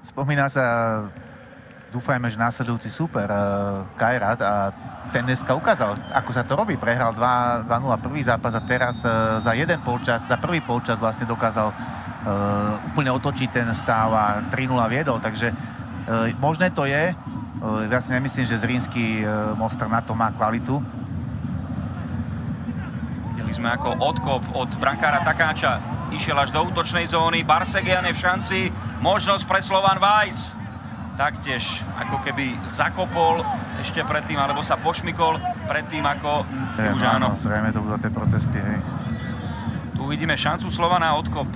Spomína sa, dúfajme, že následujúci súper Kairat, a ten dneska ukázal, ako sa to robí. Prehral 2-0 prvý zápas a teraz za prvý polčas vlastne dokázal úplne otočiť ten stav a 3-0 viedol, takže možné to je. Ja si nemyslím, že Zrinský Mostar na to má kvalitu. Videli sme ako odkop od brankára Takáča išiel až do útočnej zóny. Barsegian je v šanci, možnosť pre Slovan Weiss. Taktiež ako keby zakopol ešte predtým, alebo sa pošmykol predtým, ako už áno. Zrejme to budú tie protesty, hej. Tu vidíme šancu Slovana, odkop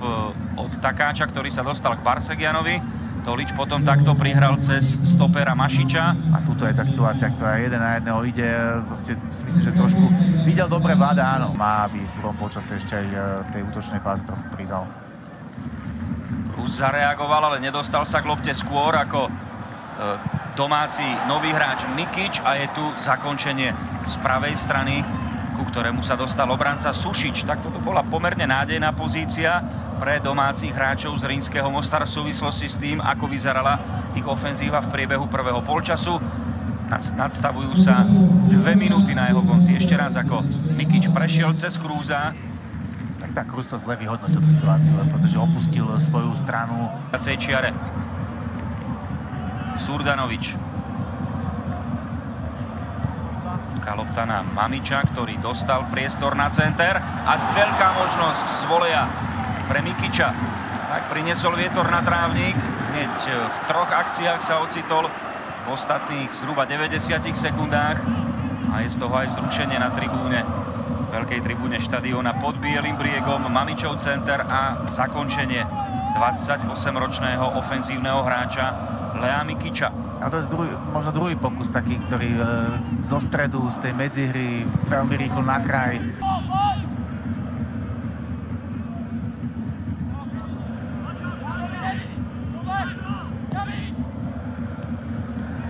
od Takáča, ktorý sa dostal k Barsegianovi. Tolič potom takto prihral cez stopera Mašiča. A tuto je tá situácia, ktorá jeden na jedného ide. Proste myslím, že trošku videl dobre Vlada, áno. Má, aby v druhom počase ešte aj v tej útočnej fáze trochu pridal. Rus zareagoval, ale nedostal sa k lopte skôr ako domáci nový hráč Mikič a je tu zakončenie z pravej strany, ku ktorému sa dostal obranca Sušič. Tak toto bola pomerne nádejná pozícia pre domácich hráčov z Zrinského Mostar v súvislosti s tým, ako vyzerala ich ofenzíva v priebehu prvého polčasu. Nadstavujú sa 2 minúty na jeho konci. Ešte raz, ako Mikič prešiel cez Krúza. Tak Krúz to zle vyhodnotil tú situáciu, pretože opustil svoju stranu. Na čiare Surdanovič. Lopta na Mamiča, ktorý dostal priestor na center a veľká možnosť z voleja pre Mikiča. Tak priniesol vietor na trávnik. Hneď v 3 akciách sa ocitol v ostatných zhruba 90 sekundách a je z toho aj vzrušenie na tribúne, veľkej tribúne štadióna pod Bielým briegom. Mamičov center a zakončenie 28-ročného ofenzívneho hráča Lea Mikiča. A to je možno druhý pokus taký, ktorý zo stredu, z tej medzihry veľmi rýchlo na kraj.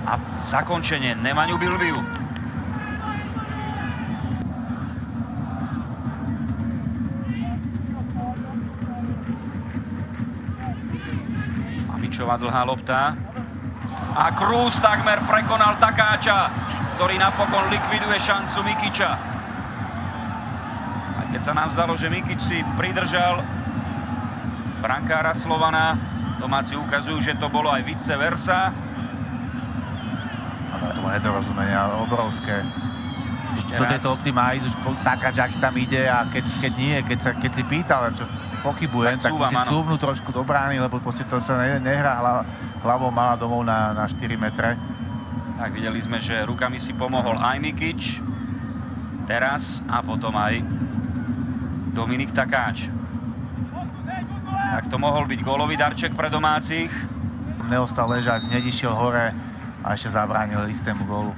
A zakončenie Nemaniu Bilbiu. Mamičová dlhá lopta. A Krúz takmer prekonal Takáča, ktorý napokon likviduje šancu Mikiča. Aj keď sa nám zdalo, že Mikič si pridržal brankára Slovana, domáci ukazujú, že to bolo aj vice versa. Áno, to bolo nedorozumenia obrovské. Do tejto lopty má ísť už Takáč, ak tam ide, a keď nie, keď si pýtal, čo pochybujem, tak musí cúvnuť trošku do brány, lebo proste to sa nehrá hlavou mala domov na 4 metre. Tak videli sme, že rukami si pomohol aj Mikič, teraz a potom aj Dominik Takáč. Tak to mohol byť gólový darček pre domácich. Neostal ležať, hneď išiel hore a ešte zabránil istému gólu.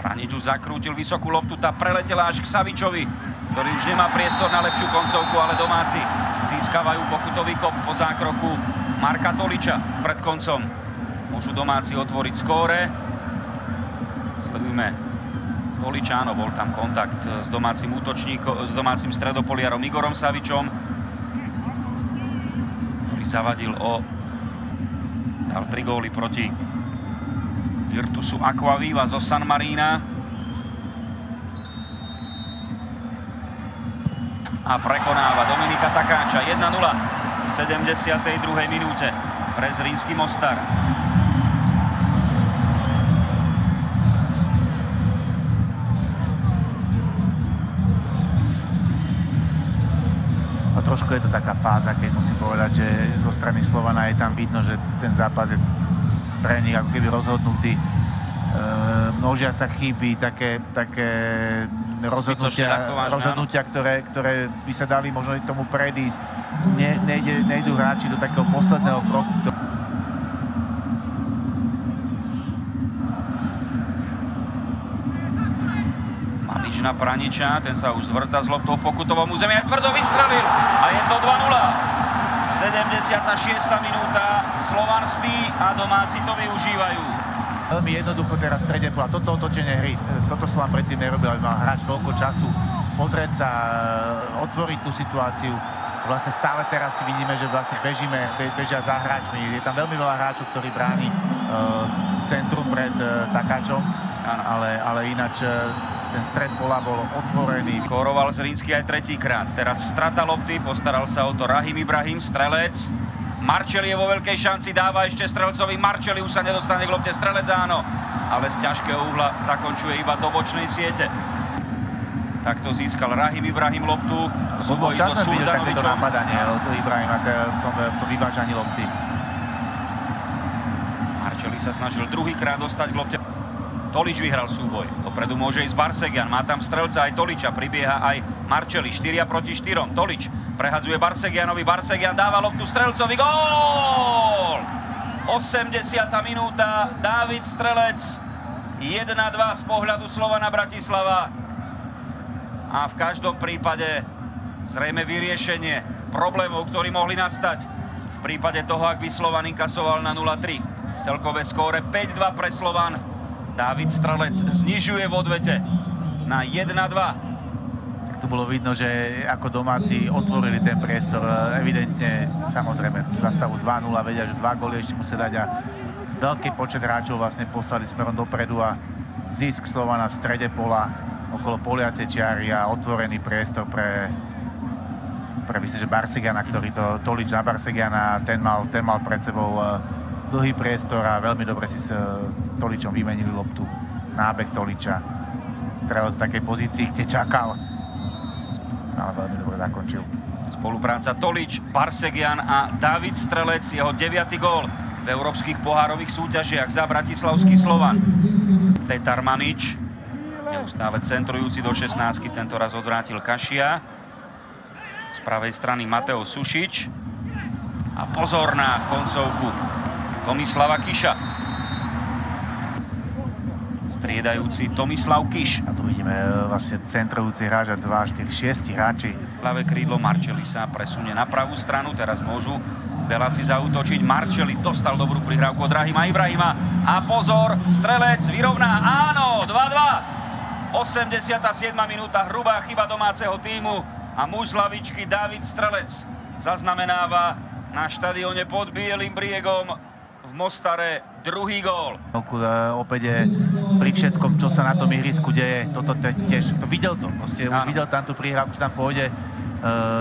Pranič už zakrútil vysokú loptu, tá preletela až k Savičovi, ktorý už nemá priestor na lepšiu koncovku, ale domáci získavajú pokutový kop po zákroku Marka Toliča pred koncom. Môžu domáci otvoriť skóre. Sledujme Toliča, áno, bol tam kontakt s domácim útočníkom, s domácim stredopoliarom Igorom Savičom, ktorý zavadil dal 3 góly proti Virtusu Aquaviva zo San Marína. A prekonáva Dominika Takáča 1-0 v 72. minúte pre Zrinský Mostar. A trošku je to taká fáza, keď musím povedať, že zo strany Slovana je tam vidno, že ten zápas je pre nich ako keby rozhodnutý. Množia sa chyby, také rozhodnutia, ktoré by sa dali možno tomu predísť. Nejdú hráči do takého posledného kroku. Mamič na Praniča, ten sa už zvrta z loptou v pokutovom území a tvrdo vystrelil a je to 2-0. 76. minúta, Slovan spí a domáci to využívajú. Veľmi jednoducho teraz v strede bola toto otočenie hry. Toto Slovan predtým nerobil, ale mal hráč toľko času pozrieť sa, otvoriť tú situáciu. Vlastne stále teraz si vidíme, že vlastne bežia za hráčmi. Je tam veľmi veľa hráčov, ktorí bráni centrum pred Takáčom, ale ináč ten stred pola bol otvorený. Kóroval Zrinský aj tretíkrát. Teraz strata lopty, postaral sa o to Rahim Ibrahim, strelec. Marčeli je vo veľkej šanci, dáva ešte strelcovi. Marčeli už sa nedostane k lopte, strelec áno, ale z ťažkého uhla zakončuje iba do bočnej siete. Takto získal Rahim Ibrahim loptu. Súboj so Surdanovičom. Takéto napadanie od Ibrahima v tom vyvážaní lopty. Marčeli sa snažil druhýkrát dostať k lopte. Tolič vyhral súboj. Dopredu môže ísť Barsegian. Má tam strelca aj Toliča. Pribieha aj Marčeli. 4 proti 4. Tolič prehadzuje Barsegianovi. Barsegian dáva loptu strelcovi. Gól! 80. minúta. Dávid Strelec. 1-2 z pohľadu Slovana Bratislava. A v každom prípade zrejme vyriešenie problémov, ktorí mohli nastať v prípade toho, ak by Slovan inkasoval na 0-3. Celkové skóre 5-2 pre Slovan. Dávid Strelec znižuje v odvete na 1-2. Tak tu bolo vidno, že ako domáci otvorili ten priestor. Evidentne, samozrejme, za stavu 2-0 vedia, že 2 góly ešte musia dať a veľký počet hráčov vlastne poslali smerom dopredu a zisk Slovana v strede pola okolo poliacej čiary a otvorený priestor pre myslím, že Barsegiana, ktorý to Tolič na Barsegiana, ten mal pred sebou dlhý priestor a veľmi dobre si s Toličom vymenili loptu. Nábeh Toliča. Strelec z takej pozícii, kde čakal. Ale veľmi dobre zakončil. Spolupráca Tolič, Barsegian a Dávid Strelec, jeho 9. gól v európskych pohárových súťažiach za bratislavský Slovan. Petar Mamič, neustále centrujúci do 16, tento raz odvrátil Kašia. Z pravej strany Mateo Sušič. A pozor na koncovku Tomislava Kiša. Striedajúci Tomislav Kiš. A tu vidíme vlastne centrujúci hráč a 2, 4, 6 hráči. Ľavé krídlo Marčeli sa presunie na pravú stranu. Teraz môžu veľa si zaútočiť. Marčeli dostal dobrú prihrávku od Rahima Ibrahima. A pozor, Strelec vyrovná. Áno, 2-2. 87. minúta, hrubá chyba domáceho tímu. A muž z lavičky Dávid Strelec zaznamenáva na štadióne pod Bielým briegom v Mostare druhý gól. Opäť je pri všetkom, čo sa na tom ihrisku deje, toto tiež, videl to, proste už videl tam tú prihrávku, že tam pôjde,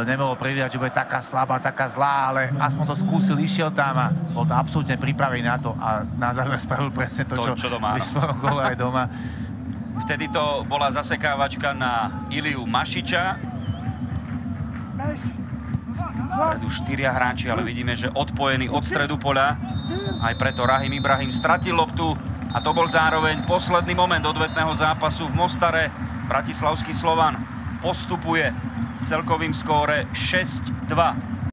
nemohol prevídať, že bude taká slabá, taká zlá, ale aspoň to skúsil, išiel tam a bol to absolútne pripravený na to a na záver spravil presne to, čo doma, pri svojom góle aj doma. Vtedy to bola zasekávačka na Iliu Mašiča. Predu 4 hráči, ale vidíme, že odpojený od stredu poľa. Aj preto Rahim Ibrahim stratil loptu a to bol zároveň posledný moment odvetného zápasu v Mostare. Bratislavský Slovan postupuje s celkovým skóre 6-2.